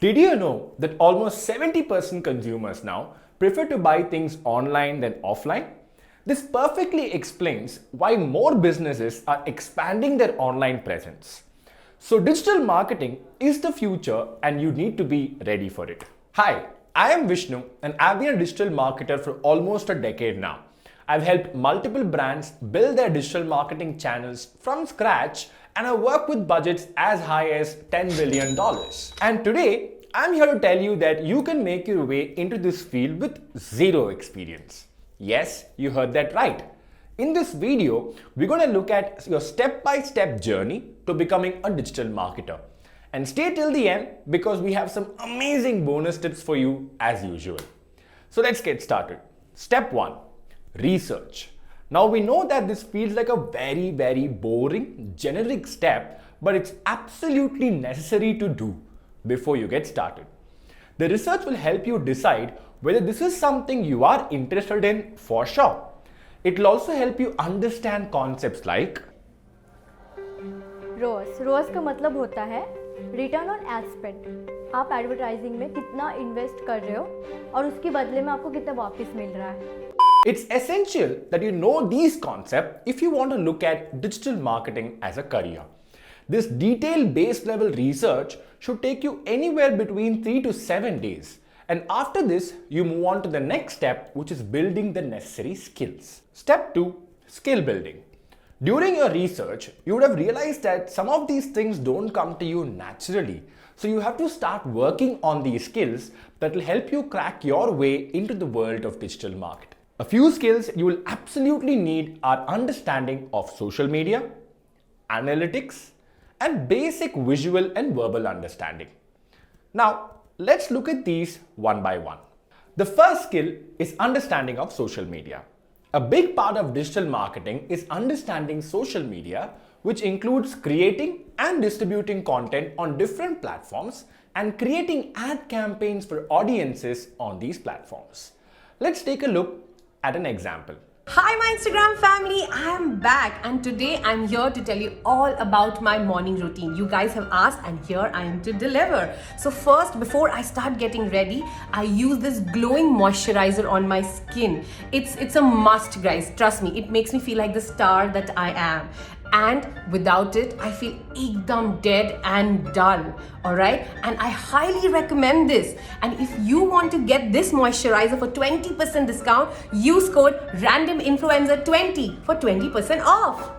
Did you know that almost 70% consumers now prefer to buy things online than offline? This perfectly explains why more businesses are expanding their online presence. So digital marketing is the future and you need to be ready for it. Hi, I am Vishnu and I've been a digital marketer for almost a decade now. I've helped multiple brands build their digital marketing channels from scratch, and I work with budgets as high as $10 billion. And today, I'm here to tell you that you can make your way into this field with zero experience. Yes, you heard that right. In this video, we're going to look at your step-by-step journey to becoming a digital marketer. And stay till the end because we have some amazing bonus tips for you as usual. So let's get started. Step 1. Research. Now we know that this feels like a very boring, generic step, but it's absolutely necessary to do before you get started. The research will help you decide whether this is something you are interested in for sure. It will also help you understand concepts like ROAS. ROAS का मतलब होता है return on ad spend. आप advertising में कितना invest कर रहे हो और उसके बदले में आपको कितना वापस मिल रहा है। It's essential that you know these concepts if you want to look at digital marketing as a career. This detailed base level research should take you anywhere between 3 to 7 days. And after this, you move on to the next step, which is building the necessary skills. Step 2, skill building. During your research, you would have realized that some of these things don't come to you naturally. So you have to start working on these skills that will help you crack your way into the world of digital marketing. A few skills you will absolutely need are understanding of social media, analytics, and basic visual and verbal understanding. Now, let's look at these one by one. The first skill is understanding of social media. A big part of digital marketing is understanding social media, which includes creating and distributing content on different platforms and creating ad campaigns for audiences on these platforms. Let's take a look at an example. Hi my Instagram family, I am back and today I'm here to tell you all about my morning routine. You guys have asked and here I am to deliver. So first, before I start getting ready, I use this glowing moisturizer on my skin. It's a must, guys, trust me. It makes me feel like the star that I am. And without it, I feel ekdam dead and dull. Alright? And I highly recommend this. And if you want to get this moisturizer for 20% discount, use code RANDOMINFLUENCER20 for 20% off.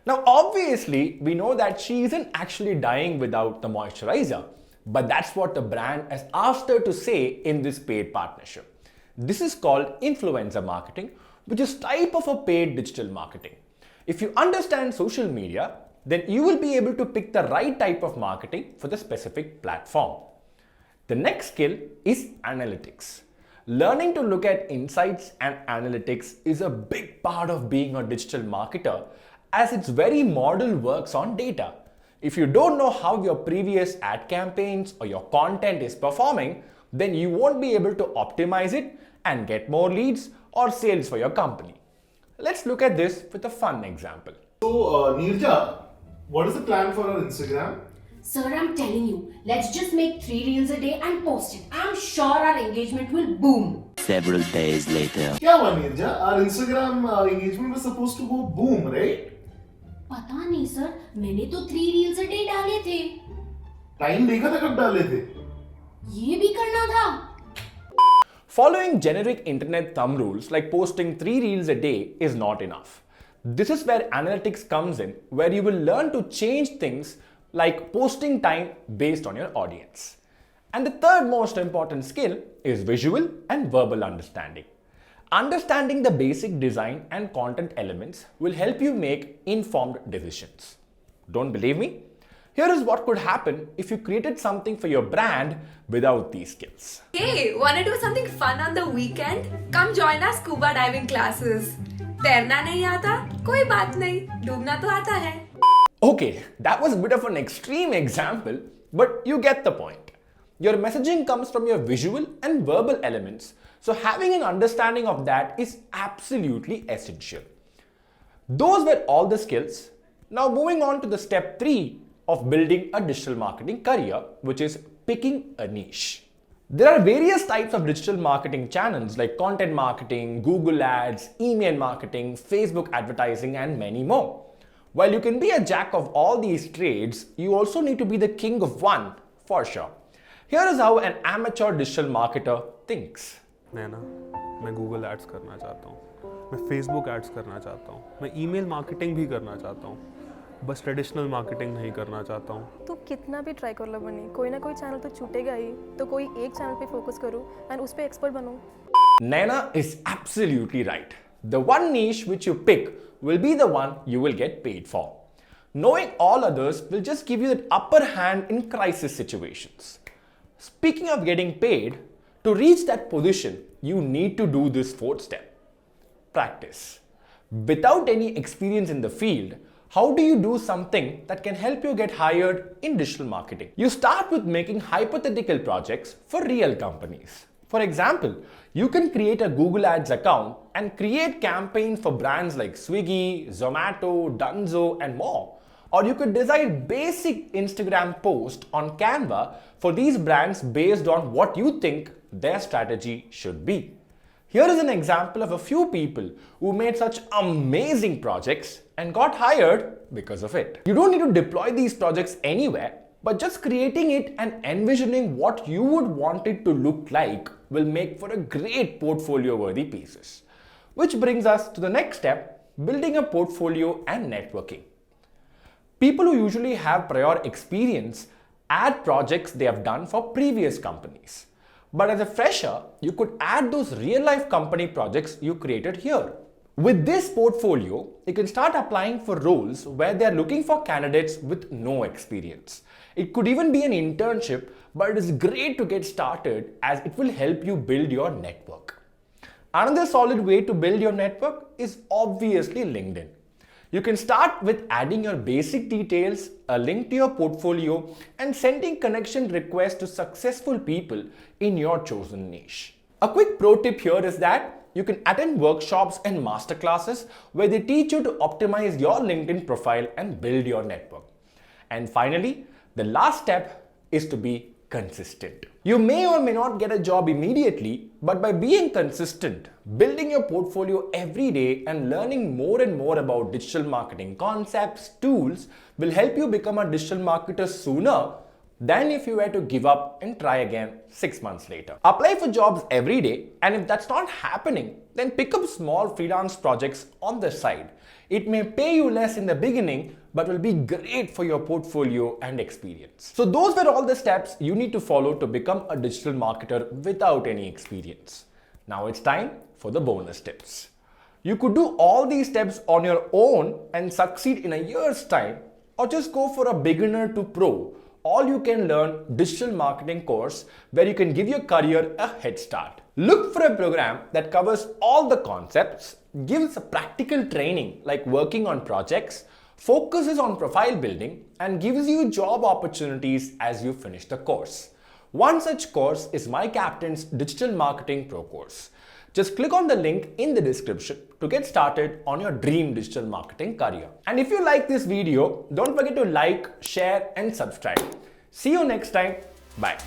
Now, obviously, we know that she isn't actually dying without the moisturizer, but that's what the brand has asked her to say in this paid partnership. This is called influencer marketing, which is type of a paid digital marketing. If you understand social media, then you will be able to pick the right type of marketing for the specific platform. The next skill is analytics. Learning to look at insights and analytics is a big part of being a digital marketer, as its very model works on data. If you don't know how your previous ad campaigns or your content is performing, then you won't be able to optimize it and get more leads or sales for your company. Let's look at this with a fun example. So, Neerja, what is the plan for our Instagram? Sir, I'm telling you, let's just make 3 reels a day and post it. I'm sure our engagement will boom. Several days later. क्या हुआ Neerja? Our Instagram engagement was supposed to go boom, right? पता नहीं sir, मैंने तो 3 reels a day डाले थे। Time देखा था कब डाले थे? ये भी करना था। Following generic internet thumb rules like posting 3 reels a day is not enough. This is where analytics comes in, where you will learn to change things like posting time based on your audience. And the third most important skill is visual and verbal understanding. Understanding the basic design and content elements will help you make informed decisions. Don't believe me? Here is what could happen if you created something for your brand without these skills. Hey, wanna do something fun on the weekend? Come join our scuba diving classes. तैरना नहीं आता? कोई बात नहीं, डूबना तो आता है. Okay, that was a bit of an extreme example, but you get the point. Your messaging comes from your visual and verbal elements, so having an understanding of that is absolutely essential. Those were all the skills. Now moving on to the step 3 of building a digital marketing career, which is picking a niche. There are various types of digital marketing channels like content marketing, Google Ads, email marketing, Facebook advertising, and many more. While you can be a jack of all these trades, you also need to be the king of one, for sure. Here is how an amateur digital marketer thinks. मैं Google ads करना चाहता हूँ, मैं Facebook ads करना चाहता हूँ, मैं email marketing भी करना चाहता हूँ, बस ट्रेडिशनल मार्केटिंग नहीं करना चाहता हूँ। तू कितना भी ट्राई कर लो बनी, कोई ना कोई चैनल तो छूटेगा ही, तो कोई एक चैनल पे फोकस करूँ एंड उस पे एक्सपर्ट बनूँ। Naina is absolutely right. The one niche which you pick will be the one you will get paid for. Knowing all others will just give you that upper hand in crisis situations. Speaking of getting paid, to reach that position, you need to do this fourth step. Practice. Without any experience in the field, how do you do something that can help you get hired in digital marketing? You start with making hypothetical projects for real companies. For example, you can create a Google Ads account and create campaigns for brands like Swiggy, Zomato, Dunzo, and more. Or you could design basic Instagram posts on Canva for these brands based on what you think their strategy should be. Here is an example of a few people who made such amazing projects and got hired because of it. You don't need to deploy these projects anywhere, but just creating it and envisioning what you would want it to look like will make for a great portfolio-worthy pieces. Which brings us to the next step, building a portfolio and networking. People who usually have prior experience add projects they have done for previous companies. But as a fresher, you could add those real-life company projects you created here. With this portfolio, you can start applying for roles where they are looking for candidates with no experience. It could even be an internship, but it is great to get started as it will help you build your network. Another solid way to build your network is obviously LinkedIn. You can start with adding your basic details, a link to your portfolio, and sending connection requests to successful people in your chosen niche. A quick pro tip here is that you can attend workshops and masterclasses where they teach you to optimize your LinkedIn profile and build your network. And finally, the last step is to be consistent. You may or may not get a job immediately, but by being consistent, building your portfolio every day and learning more and more about digital marketing concepts, tools will help you become a digital marketer sooner than if you were to give up and try again 6 months later. Apply for jobs every day, and if that's not happening, then pick up small freelance projects on the side. It may pay you less in the beginning, but will be great for your portfolio and experience. So those were all the steps you need to follow to become a digital marketer without any experience. Now it's time for the bonus tips. You could do all these steps on your own and succeed in a year's time, or just go for a beginner to pro, all you can learn digital marketing course where you can give your career a head start. Look for a program that covers all the concepts, gives a practical training like working on projects, focuses on profile building, and gives you job opportunities as you finish the course. One such course is MyCaptain's Digital Marketing Pro course. Just click on the link in the description to get started on your dream digital marketing career. And if you like this video, don't forget to like, share, and subscribe. See you next time. Bye.